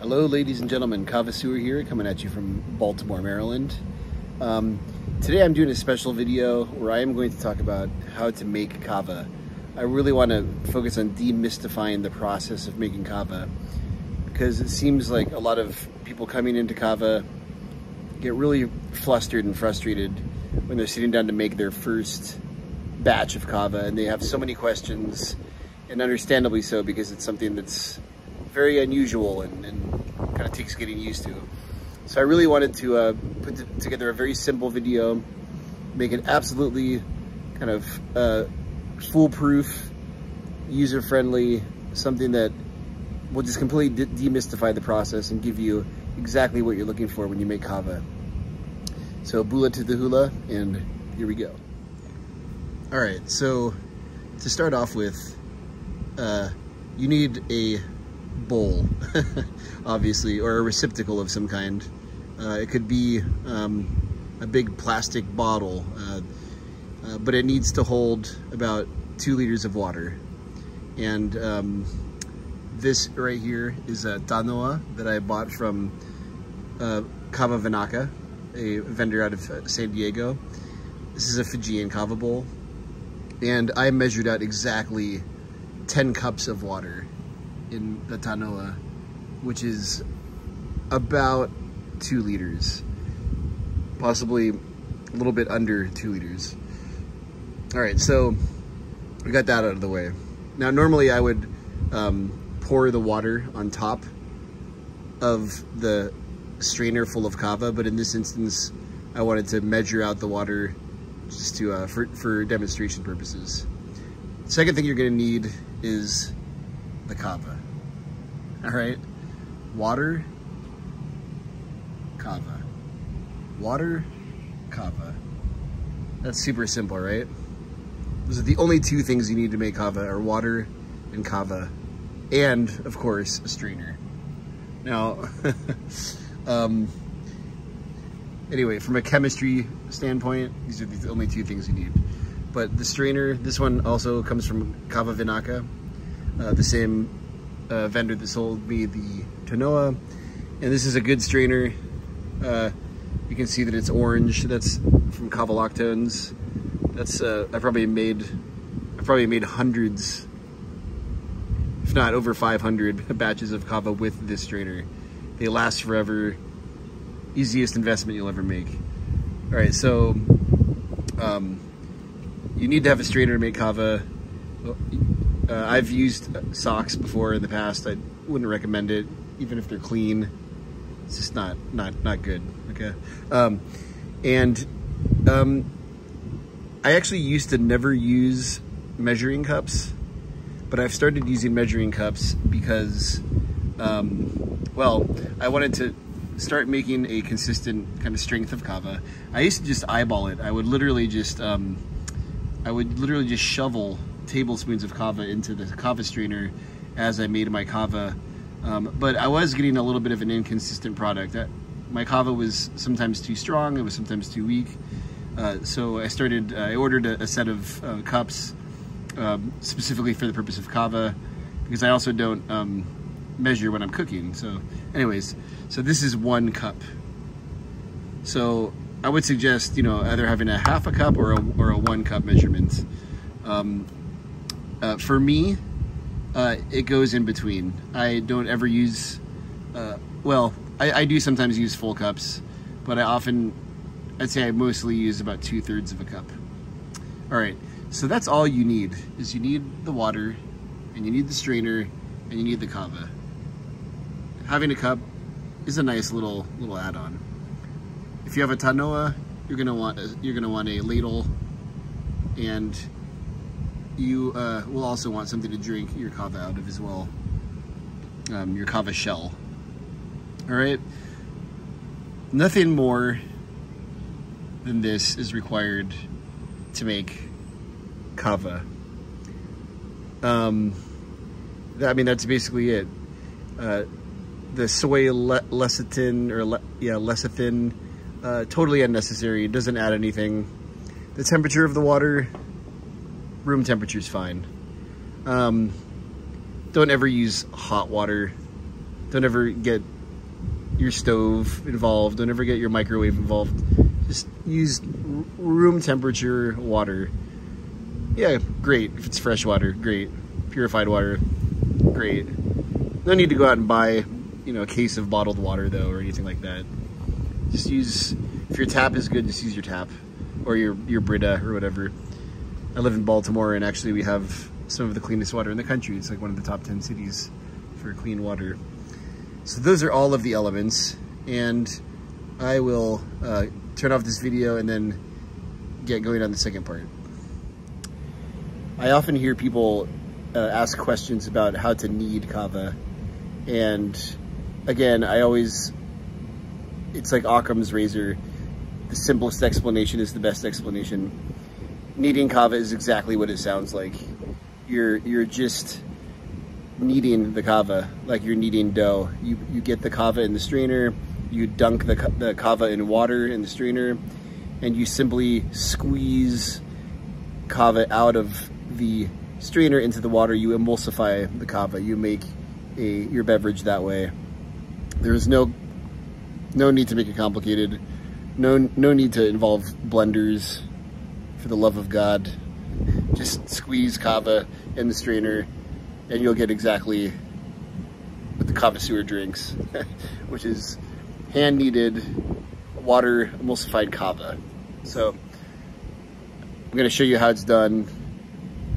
Hello ladies and gentlemen, Kava here, coming at you from Baltimore, Maryland. Today I'm doing a special video where I am going to talk about how to make kava. I really want to focus on demystifying the process of making kava, because it seems like a lot of people coming into kava get really flustered and frustrated when they're sitting down to make their first batch of kava, and they have so many questions, and understandably so, because it's something that's very unusual and kind of takes getting used to. So I really wanted to put together a very simple video, make it absolutely kind of foolproof, user-friendly, something that will just completely demystify the process and give you exactly what you're looking for when you make kava. So bula to the hula, and here we go. All right, so to start off with, you need a bowl, obviously, or a receptacle of some kind. It could be a big plastic bottle, but it needs to hold about 2 liters of water. And this right here is a tanoa that I bought from Kava Vinaka, a vendor out of San Diego. This is a Fijian kava bowl, and I measured out exactly 10 cups of water in the tanoa, which is about 2 liters, possibly a little bit under 2 liters. All right, so we got that out of the way. Now, normally I would pour the water on top of the strainer full of kava, but in this instance, I wanted to measure out the water just to for demonstration purposes. The second thing you're gonna need is the kava. All right, water, kava, water, kava. That's super simple, right? Those are the only 2 things you need to make kava, are water and kava, and of course a strainer. Now, anyway, from a chemistry standpoint, these are the only 2 things you need. But the strainer, this one also comes from Kava Vinaka, the same vendor that sold me the tanoa, and this is a good strainer. You can see that it's orange. That's from Kava Lactones. That's I probably made hundreds, if not over 500 batches of kava with this strainer. They last forever. Easiest investment you'll ever make. All right, so you need to have a strainer to make kava. I've used socks before in the past. I wouldn't recommend it, even if they're clean. It's just not good. Okay, I actually used to never use measuring cups, but I've started using measuring cups because, well, I wanted to start making a consistent kind of strength of kava. I used to just eyeball it. I would literally just shovel tablespoons of kava into the kava strainer as I made my kava, but I was getting a little bit of an inconsistent product. My kava was sometimes too strong, it was sometimes too weak, so I ordered a set of cups specifically for the purpose of kava, because I also don't measure when I'm cooking. So anyways, so this is 1 cup. So I would suggest, either having a half a cup or a 1 cup measurement. For me, it goes in between. I don't ever use, well, I do sometimes use full cups, but I'd say I mostly use about 2/3 of a cup. All right, so that's all you need, is you need the water, and you need the strainer, and you need the kava. Having a cup is a nice little add-on. If you have a tanoa, you're gonna want a ladle, and you will also want something to drink your kava out of as well, your kava shell. All right, nothing more than this is required to make kava. I mean, that's basically it. The soy lecithin, lecithin, totally unnecessary. It doesn't add anything. The temperature of the water, room temperature is fine. Don't ever use hot water. Don't ever get your stove involved. Don't ever get your microwave involved. Just use room temperature water. Yeah, great. If it's fresh water, great. Purified water, great. No need to go out and buy, you know, a case of bottled water though, or anything like that. Just use, if your tap is good, just use your tap, or your Brita or whatever. I live in Baltimore, and actually we have some of the cleanest water in the country. It's like one of the top 10 cities for clean water. So those are all of the elements, and I will turn off this video and then get going on the second part. I often hear people ask questions about how to knead kava, and again, it's like Occam's razor. The simplest explanation is the best explanation. Kneading kava is exactly what it sounds like. You're just kneading the kava like you're kneading dough. You get the kava in the strainer, you dunk the kava in water in the strainer, and you simply squeeze kava out of the strainer into the water. You emulsify the kava. You make your beverage that way. There's no need to make it complicated. No need to involve blenders, for the love of God. Just squeeze kava in the strainer and you'll get exactly what the connoisseur drinks, which is hand kneaded, water emulsified kava. So I'm going to show you how it's done.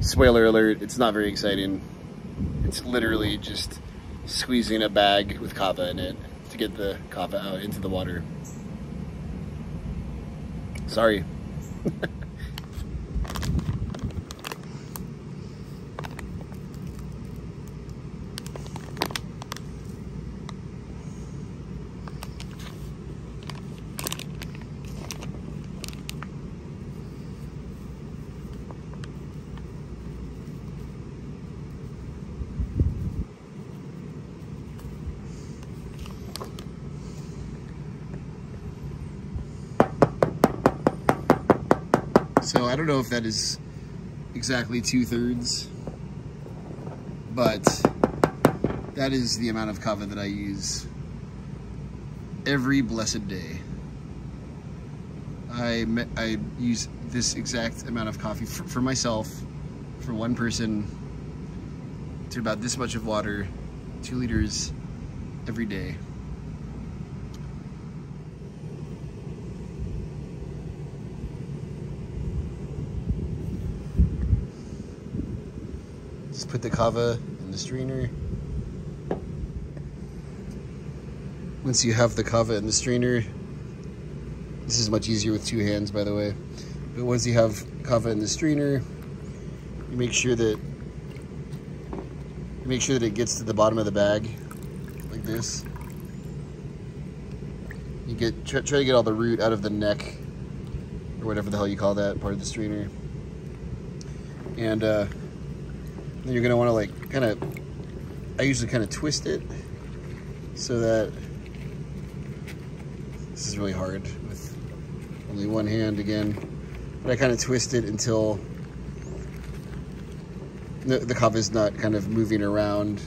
Spoiler alert, it's not very exciting. It's literally just squeezing a bag with kava in it to get the kava out into the water. Sorry. So I don't know if that is exactly 2/3, but that is the amount of kava that I use every blessed day. I use this exact amount of coffee for myself, for one person, to about this much of water, 2 liters every day. Just put the kava in the strainer. Once you have the kava in the strainer, this is much easier with 2 hands, by the way. But once you have kava in the strainer, you make sure that it gets to the bottom of the bag, like this. You try to get all the root out of the neck, or whatever the hell you call that part of the strainer. And then you're gonna want to I usually kind of twist it so that, this is really hard with only one hand again, but I kind of twist it until the kava is not kind of moving around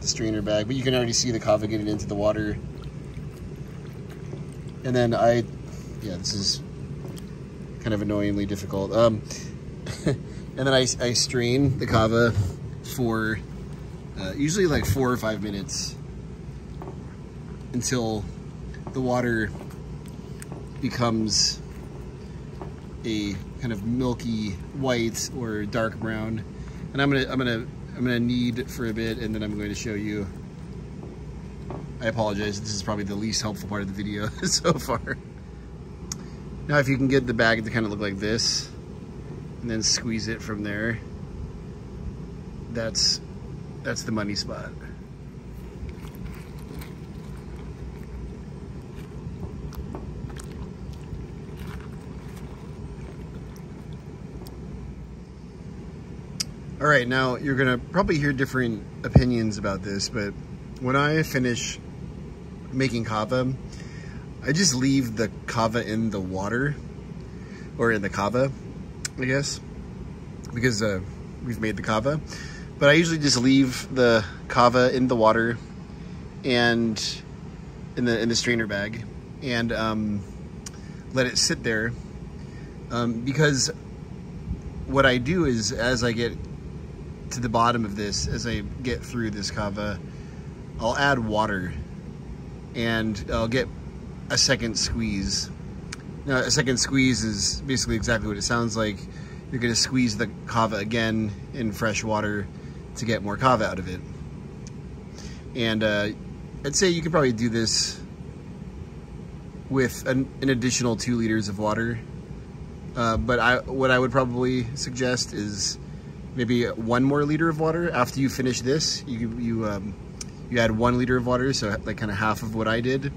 the strainer bag, but you can already see the kava getting into the water. And then this is kind of annoyingly difficult. And then I strain the kava for usually like 4 or 5 minutes until the water becomes a kind of milky white or dark brown. And I'm gonna knead for a bit, and then I'm going to show you. I apologize, this is probably the least helpful part of the video so far. Now if you can get the bag to kind of look like this, and then squeeze it from there, that's the money spot. All right, now you're gonna probably hear different opinions about this, but when I finish making kava, I just leave the kava in the water, or in the kava, I guess, because we've made the kava. But I usually just leave the kava in the water, and in the strainer bag and let it sit there, because what I do is, as I get to the bottom of this, as I get through this kava, I'll add water and I'll get a second squeeze. Now, a second squeeze is basically exactly what it sounds like. You're going to squeeze the kava again in fresh water to get more kava out of it. And I'd say you could probably do this with an additional 2 liters of water. But what I would probably suggest is maybe 1 more liter of water. After you finish this, you add 1 liter of water, so like kind of half of what I did.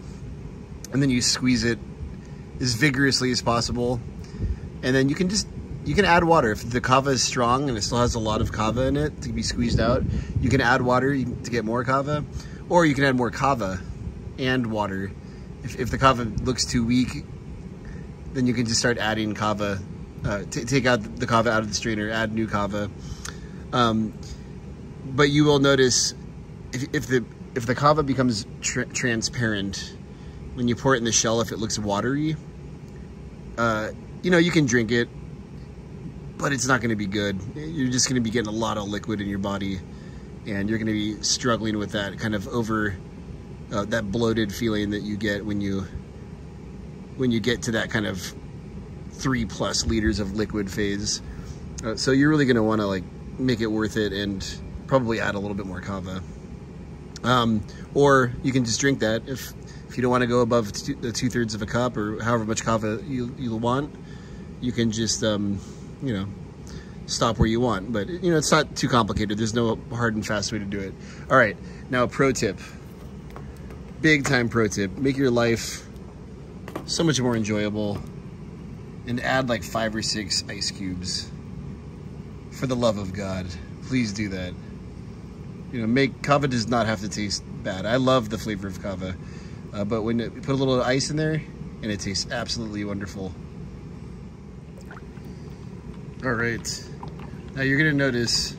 And then you squeeze it as vigorously as possible. And then you can add water. If the kava is strong and it still has a lot of kava in it to be squeezed out, you can add water to get more kava. Or you can add more kava and water. If the kava looks too weak, then you can just start adding kava. Take out the kava out of the strainer, add new kava. But you will notice if the kava becomes transparent, when you pour it in the shell, if it looks watery, you know, you can drink it, but it's not going to be good. You're just going to be getting a lot of liquid in your body, and you're going to be struggling with that kind of that bloated feeling that you get when you get to that kind of 3+ liters of liquid phase. So you're really going to want to like make it worth it and probably add a little bit more kava. Or you can just drink that if you don't want to go above the 2/3 of a cup or however much kava you want. You can just you know, stop where you want. But you know, it's not too complicated. There's no hard and fast way to do it. All right, now a pro tip, big time pro tip: make your life so much more enjoyable, and add like 5 or 6 ice cubes. For the love of God, please do that. You know, kava does not have to taste bad. I love the flavor of kava, but when you put a little ice in there, and it tastes absolutely wonderful. All right, now you're gonna notice,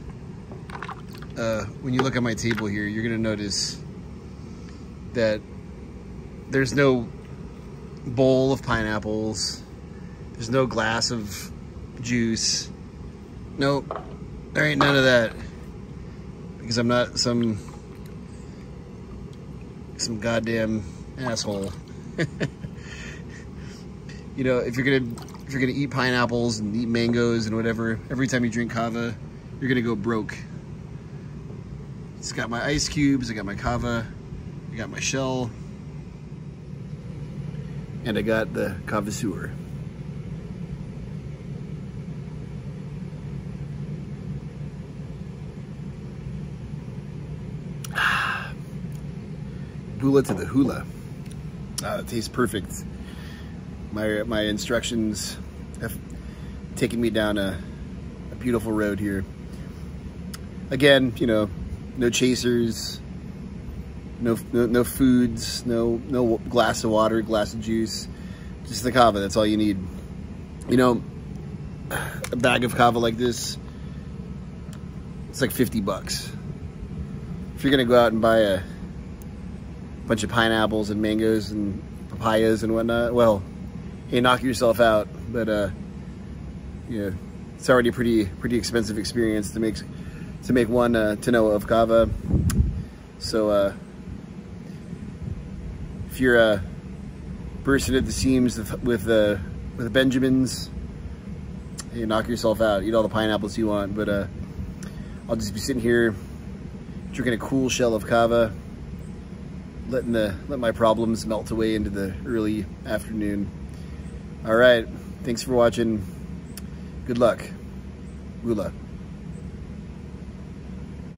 when you look at my table here, you're gonna notice that there's no bowl of pineapples. There's no glass of juice. Nope, there ain't none of that. Because I'm not some goddamn asshole. You know, if you're gonna eat pineapples and eat mangoes and whatever, every time you drink kava, you're gonna go broke. It's got my ice cubes, I got my kava, I got my shell, and I got the kava sewer. Bula to the hula. It tastes perfect. My instructions have taken me down a beautiful road here. Again, you know, no chasers, no foods, no glass of water, glass of juice, just the kava. That's all you need. You know, a bag of kava like this, it's like 50 bucks. If you're gonna go out and buy a bunch of pineapples and mangoes and papayas and whatnot, well, you knock yourself out. But you know, it's already a pretty expensive experience to make one tonneau of kava. So if you're bursting at the seams with Benjamins, you knock yourself out. Eat all the pineapples you want. But I'll just be sitting here drinking a cool shell of kava, let my problems melt away into the early afternoon. All right, thanks for watching. Good luck. Gula.